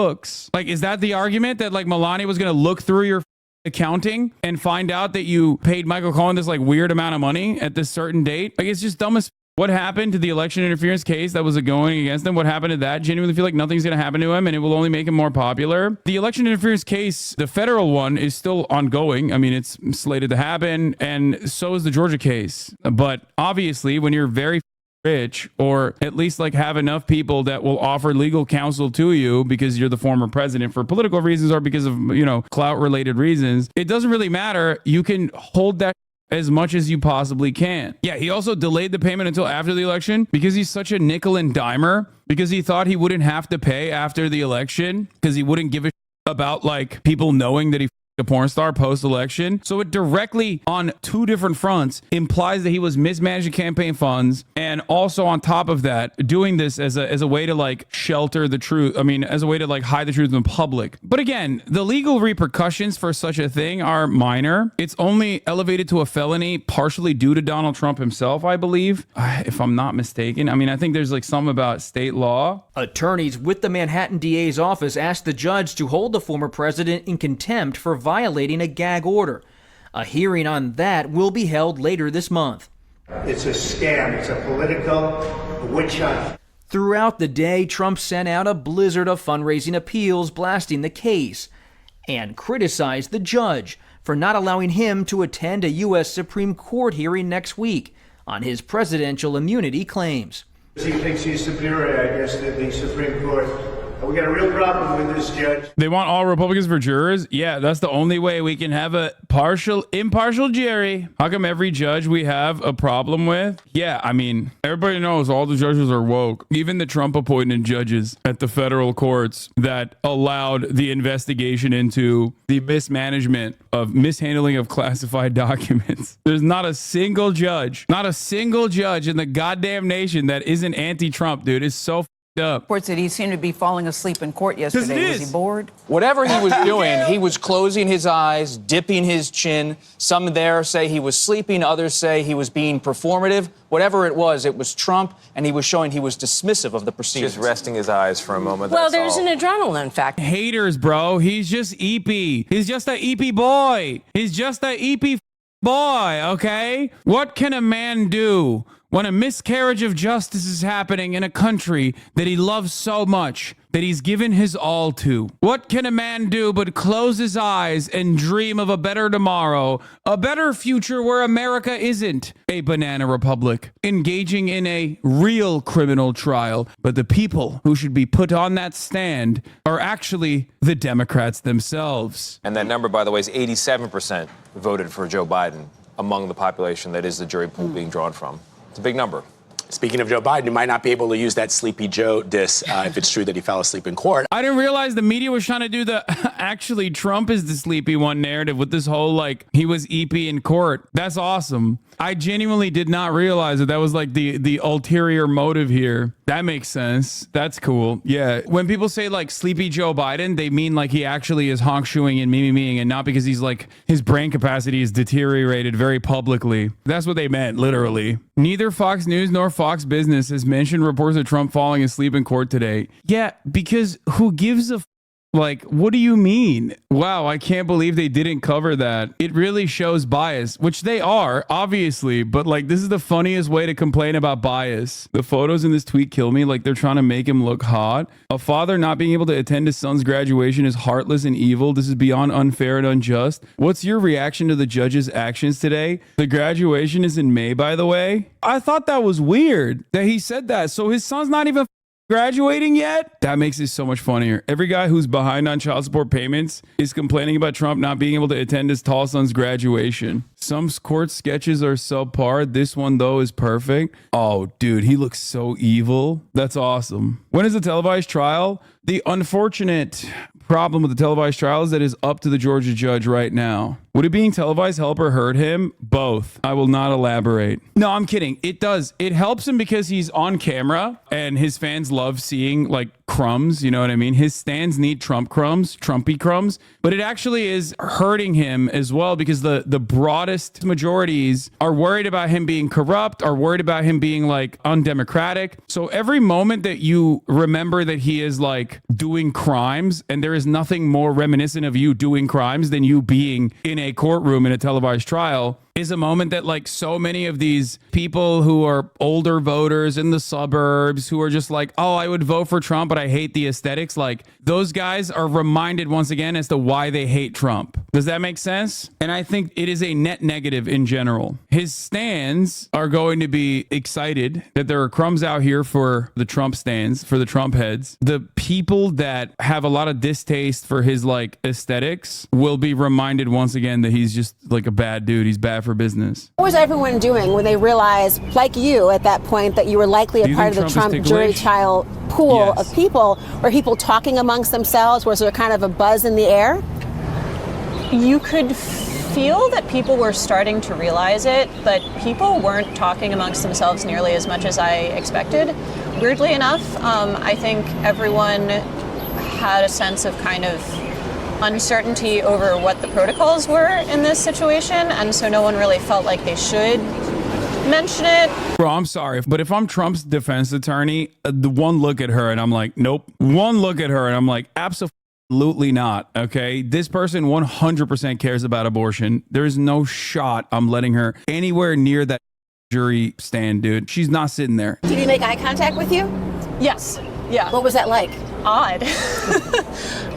books. Like, is that the argument that like Melania was going to look through your accounting and find out that you paid Michael Cohen this like weird amount of money at this certain date? Like, it's just dumb as what happened to the election interference case that was going against him? What happened to that? Genuinely feel like nothing's going to happen to him and it will only make him more popular. The election interference case, the federal one, is still ongoing. I mean, it's slated to happen, and so is the Georgia case. But obviously, when you're very rich, or at least like have enough people that will offer legal counsel to you because you're the former president for political reasons or because of, you know, clout related reasons, it doesn't really matter. You can hold that as much as you possibly can. Yeah, he also delayed the payment until after the election because he's such a nickel and dimer, because he thought he wouldn't have to pay after the election because he wouldn't give a about like people knowing that he a porn star post-election. So it directly on two different fronts implies that he was mismanaging campaign funds, and also on top of that doing this as a way to like shelter the truth. I mean, as a way to like hide the truth in public. But again, the legal repercussions for such a thing are minor. It's only elevated to a felony partially due to Donald Trump himself, I believe, if I'm not mistaken. I mean, I think there's like some about state law. Attorneys with the Manhattan DA's office asked the judge to hold the former president in contempt for violating a gag order. A hearing on that will be held later this month. It's a scam. It's a political witch hunt. Throughout the day, Trump sent out a blizzard of fundraising appeals blasting the case and criticized the judge for not allowing him to attend a U.S. Supreme Court hearing next week on his presidential immunity claims. He thinks he's superior, I guess, to the Supreme Court. We got a real problem with this judge. They want all Republicans for jurors? Yeah, that's the only way we can have a impartial jury. How come every judge we have a problem with? Yeah, I mean, everybody knows all the judges are woke. Even the Trump appointed judges at the federal courts that allowed the investigation into the mishandling of classified documents. There's not a single judge in the goddamn nation that isn't anti-Trump, dude. It's so up. Reports that he seemed to be falling asleep in court yesterday. Was he bored? Whatever he was doing, he was closing his eyes, dipping his chin. Some there say he was sleeping, others say he was being performative. Whatever it was Trump, and he was showing he was dismissive of the proceedings. Just resting his eyes for a moment. Well, there's an adrenaline factor. Haters, bro. He's just EP. He's just a EP boy. He's just a EP boy, okay? What can a man do when a miscarriage of justice is happening in a country that he loves so much, that he's given his all to? What can a man do but close his eyes and dream of a better tomorrow, a better future where America isn't a banana republic, engaging in a real criminal trial, but the people who should be put on that stand are actually the Democrats themselves. And that number, by the way, is 87% voted for Joe Biden among the population that is the jury pool being drawn from. It's a big number. Speaking of Joe Biden, you might not be able to use that Sleepy Joe diss if it's true that he fell asleep in court. I didn't realize the media was trying to do the actually Trump is the sleepy one narrative with this whole like he was EP in court. That's awesome. I genuinely did not realize that was like the ulterior motive here. That makes sense. That's cool. Yeah. When people say like sleepy Joe Biden, they mean like he actually is honk shoeing and memeing, and not because he's like his brain capacity is deteriorated very publicly. That's what they meant, literally. Neither Fox News nor Fox Business has mentioned reports of Trump falling asleep in court today. Yeah, because who gives a like, what do you mean? Wow, I can't believe they didn't cover that. It really shows bias, which they are, obviously, but like, this is the funniest way to complain about bias. The photos in this tweet kill me, like they're trying to make him look hot. A father not being able to attend his son's graduation is heartless and evil. This is beyond unfair and unjust. What's your reaction to the judge's actions today? The graduation is in May, by the way. I thought that was weird that he said that. So his son's not even graduating yet? That makes it so much funnier. Every guy who's behind on child support payments is complaining about Trump not being able to attend his tall son's graduation. Some court sketches are subpar. This one, though, is perfect. Oh, dude, he looks so evil. That's awesome. When is the televised trial? The unfortunate problem with the televised trial is that it's up to the Georgia judge right now. Would it being televised help or hurt him? Both. I will not elaborate. No, I'm kidding. It does. It helps him because he's on camera and his fans love seeing like crumbs. You know what I mean? His stands need Trump crumbs, Trumpy crumbs, but it actually is hurting him as well because the broadest majorities are worried about him being corrupt, are worried about him being like undemocratic. So every moment that you remember that he is like doing crimes, and there is nothing more reminiscent of you doing crimes than you being in a courtroom in a televised trial, is a moment that like so many of these people who are older voters in the suburbs who are just like, oh, I would vote for Trump, but I hate the aesthetics. Like those guys are reminded once again as to why they hate Trump. Does that make sense? And I think it is a net negative in general. His stands are going to be excited that there are crumbs out here for the Trump stands, for the Trump heads. The people that have a lot of distaste for his like aesthetics will be reminded once again that he's just like a bad dude. He's bad for business. What was everyone doing when they realized, like you at that point, that you were likely a part of the Trump jury trial pool of people? Were people talking amongst themselves? Was there kind of a buzz in the air? You could feel that people were starting to realize it, but people weren't talking amongst themselves nearly as much as I expected. Weirdly enough, I think everyone had a sense of kind of uncertainty over what the protocols were in this situation, and so no one really felt like they should mention it. Bro, I'm sorry, but if I'm Trump's defense attorney, the one look at her and I'm like, nope. One look at her and I'm like, absolutely not. Okay, this person 100% cares about abortion. There is no shot I'm letting her anywhere near that jury stand, dude. She's not sitting there. Did he make eye contact with you? Yes. Yeah. What was that like? Odd.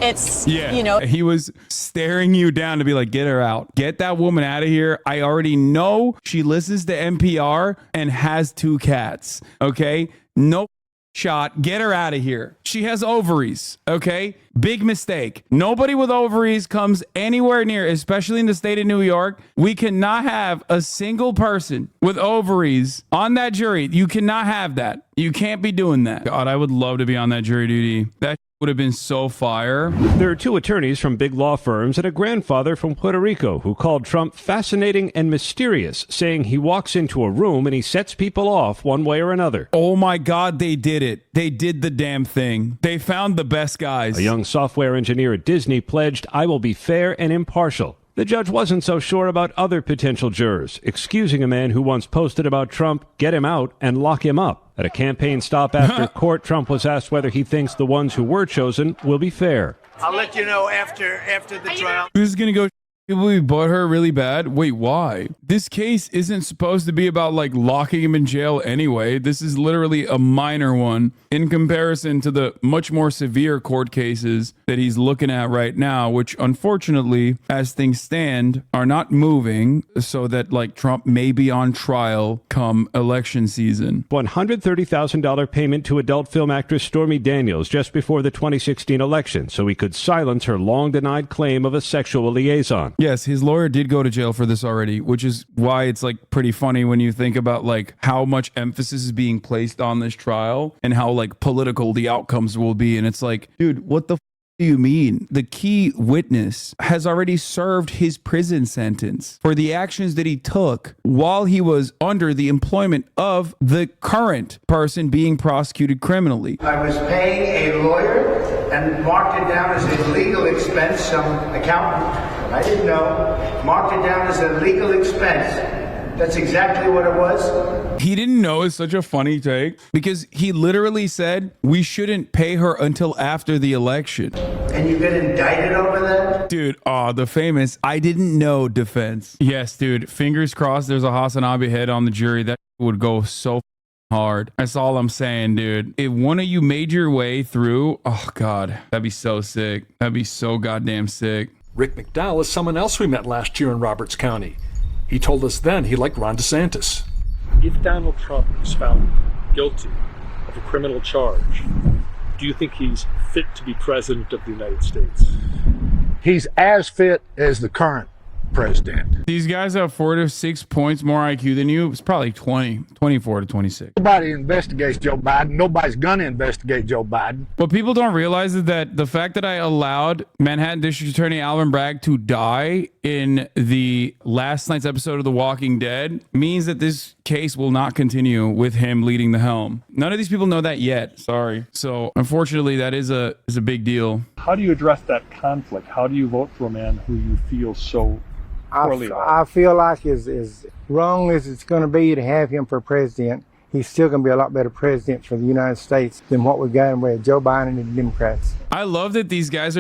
It's, you know. He was staring you down to be like, get her out. Get that woman out of here. I already know she listens to NPR and has 2 cats. Okay? No shot. Get her out of here. She has ovaries. Okay? Big mistake. Nobody with ovaries comes anywhere near, especially in the state of New York. We cannot have a single person with ovaries on that jury. You cannot have that. You can't be doing that. God, I would love to be on that jury duty. That would have been so fire. There are 2 attorneys from big law firms and a grandfather from Puerto Rico who called Trump fascinating and mysterious, saying he walks into a room and he sets people off one way or another. Oh my God, they did it. They did the damn thing. They found the best guys. A young software engineer at Disney pledged, "I will be fair and impartial." The judge wasn't so sure about other potential jurors, excusing a man who once posted about Trump, "Get him out and lock him up." At a campaign stop after court, Trump was asked whether he thinks the ones who were chosen will be fair. I'll let you know after the trial. Who's going to go? People who bought her really bad? Wait, why? This case isn't supposed to be about like locking him in jail anyway. This is literally a minor one in comparison to the much more severe court cases that he's looking at right now, which unfortunately, as things stand, are not moving so that like Trump may be on trial come election season. $130,000 payment to adult film actress Stormy Daniels just before the 2016 election so he could silence her long-denied claim of a sexual liaison. Yes, his lawyer did go to jail for this already, which is why it's like pretty funny when you think about like how much emphasis is being placed on this trial and how like political the outcomes will be. And it's like, dude, what the do you mean? The key witness has already served his prison sentence for the actions that he took while he was under the employment of the current person being prosecuted criminally. I was paying a lawyer and marked it down as a legal expense. Some accountant, I didn't know, marked it down as a legal expense. That's exactly what it was. He didn't know is such a funny take because he literally said we shouldn't pay her until after the election. And you get indicted over that? Dude, the famous I didn't know defense. Yes, dude, fingers crossed there's a Hasanabi head on the jury. That would go so hard. That's all I'm saying, dude. If one of you made your way through, oh God, that'd be so sick. That'd be so goddamn sick. Rick McDowell is someone else we met last year in Roberts County. He told us then he liked Ron DeSantis. If Donald Trump is found guilty of a criminal charge, do you think he's fit to be president of the United States? He's as fit as the current president. These guys have 4 to 6 points more IQ than you. It's probably 24 to 26. Nobody investigates Joe Biden. Nobody's going to investigate Joe Biden. What people don't realize is that the fact that I allowed Manhattan District Attorney Alvin Bragg to die in the last night's episode of The Walking Dead means that this case will not continue with him leading the helm. None of these people know that yet. Sorry. So unfortunately, that is a big deal. How do you address that conflict? How do you vote for a man who you feel so poorly about? I feel like as wrong as it's going to be to have him for president, he's still going to be a lot better president for the United States than what we've got with Joe Biden and the Democrats. I love that these guys are